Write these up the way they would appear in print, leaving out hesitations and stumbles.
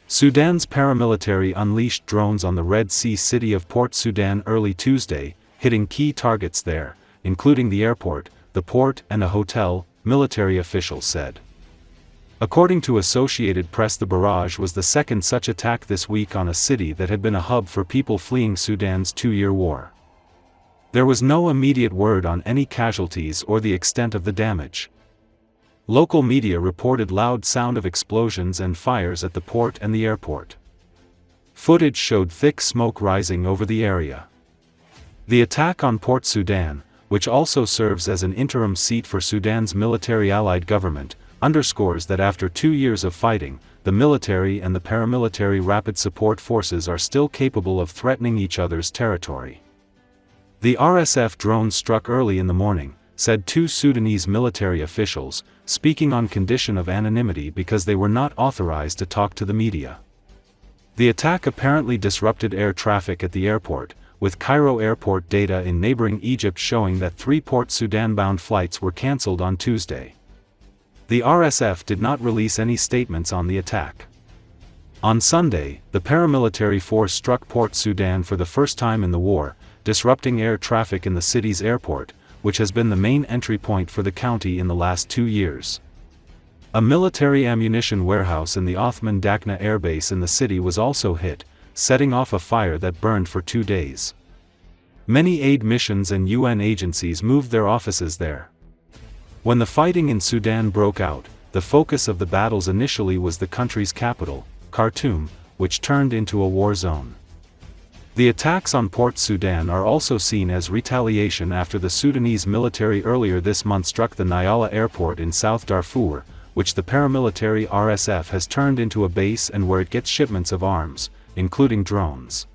Sudan's paramilitary unleashed drones on the Red Sea city of Port Sudan early Tuesday, hitting key targets there, including the airport, the port and a hotel, military officials said. According to Associated Press, the barrage was the second such attack this week on a city that had been a hub for people fleeing Sudan's two-year war. There was no immediate word on any casualties or the extent of the damage. Local media reported loud sound of explosions and fires at the port and the airport. Footage showed thick smoke rising over the area. The attack on Port Sudan, which also serves as an interim seat for Sudan's military-allied government, underscores that after 2 years of fighting, the military and the paramilitary rapid support forces are still capable of threatening each other's territory. The RSF drones struck early in the morning, said 2 Sudanese military officials, speaking on condition of anonymity because they were not authorized to talk to the media. The attack apparently disrupted air traffic at the airport, with Cairo airport data in neighboring Egypt showing that 3 Port Sudan-bound flights were cancelled on Tuesday. The RSF did not release any statements on the attack. On Sunday, the paramilitary force struck Port Sudan for the first time in the war, disrupting air traffic in the city's airport, which has been the main entry point for the county in the last 2 years. A military ammunition warehouse in the Othman Dakna airbase in the city was also hit, setting off a fire that burned for 2 days. Many aid missions and UN agencies moved their offices there. When the fighting in Sudan broke out, the focus of the battles initially was the country's capital, Khartoum, which turned into a war zone. The attacks on Port Sudan are also seen as retaliation after the Sudanese military earlier this month struck the Nyala airport in South Darfur, which the paramilitary RSF has turned into a base and where it gets shipments of arms, including drones.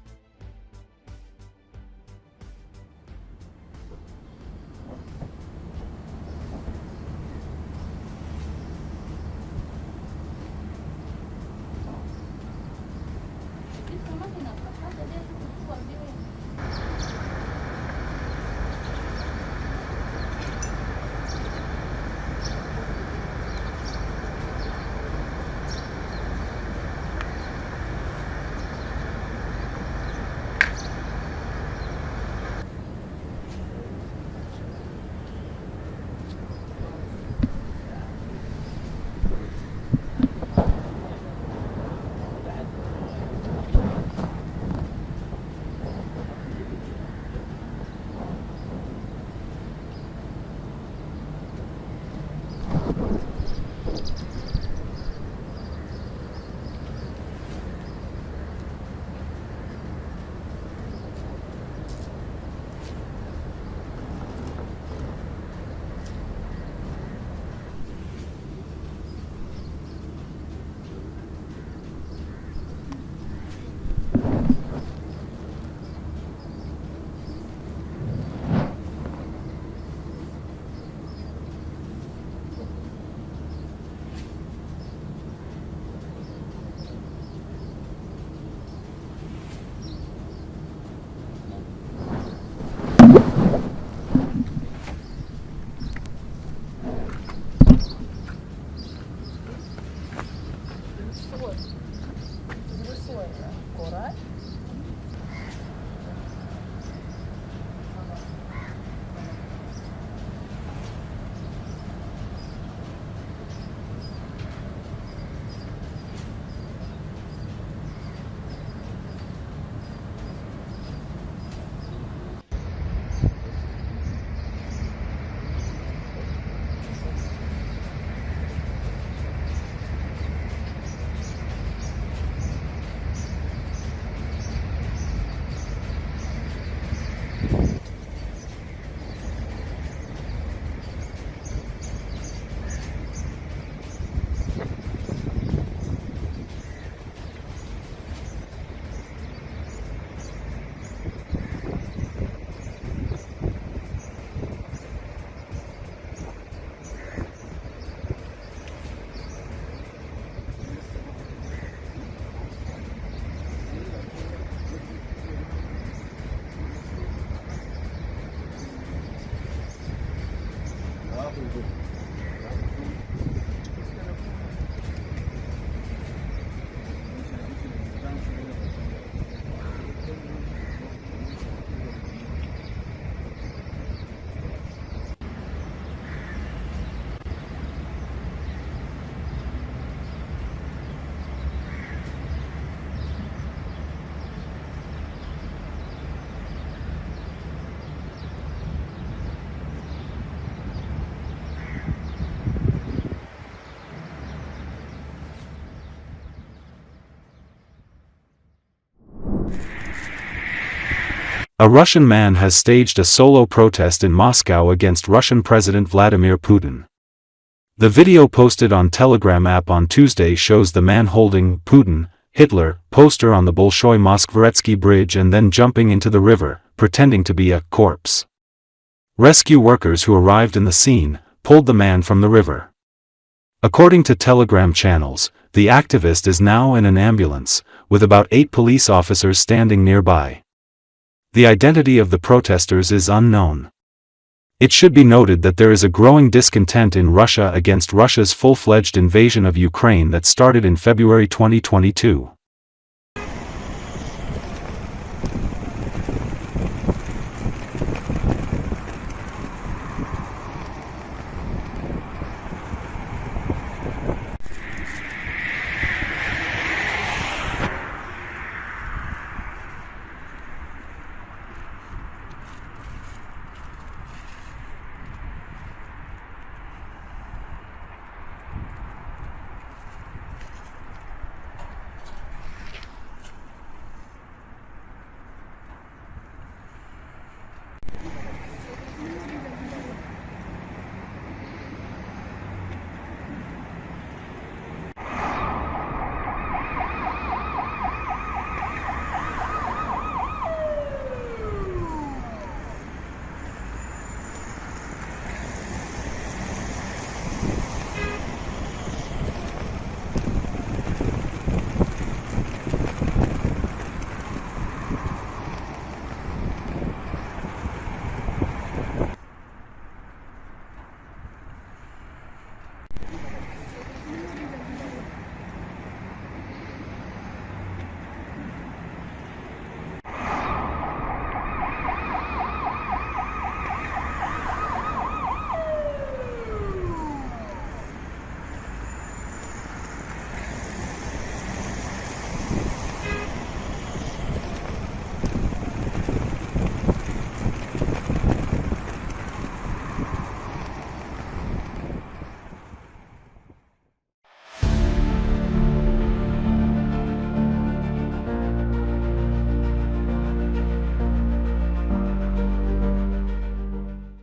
A Russian man has staged a solo protest in Moscow against Russian President Vladimir Putin. The video posted on Telegram app on Tuesday shows the man holding Putin, Hitler poster on the Bolshoi Moskvoretsky Bridge and then jumping into the river, pretending to be a corpse. Rescue workers who arrived in the scene pulled the man from the river. According to Telegram channels, the activist is now in an ambulance, with about 8 police officers standing nearby. The identity of the protesters is unknown. It should be noted that there is a growing discontent in Russia against Russia's full-fledged invasion of Ukraine that started in February 2022.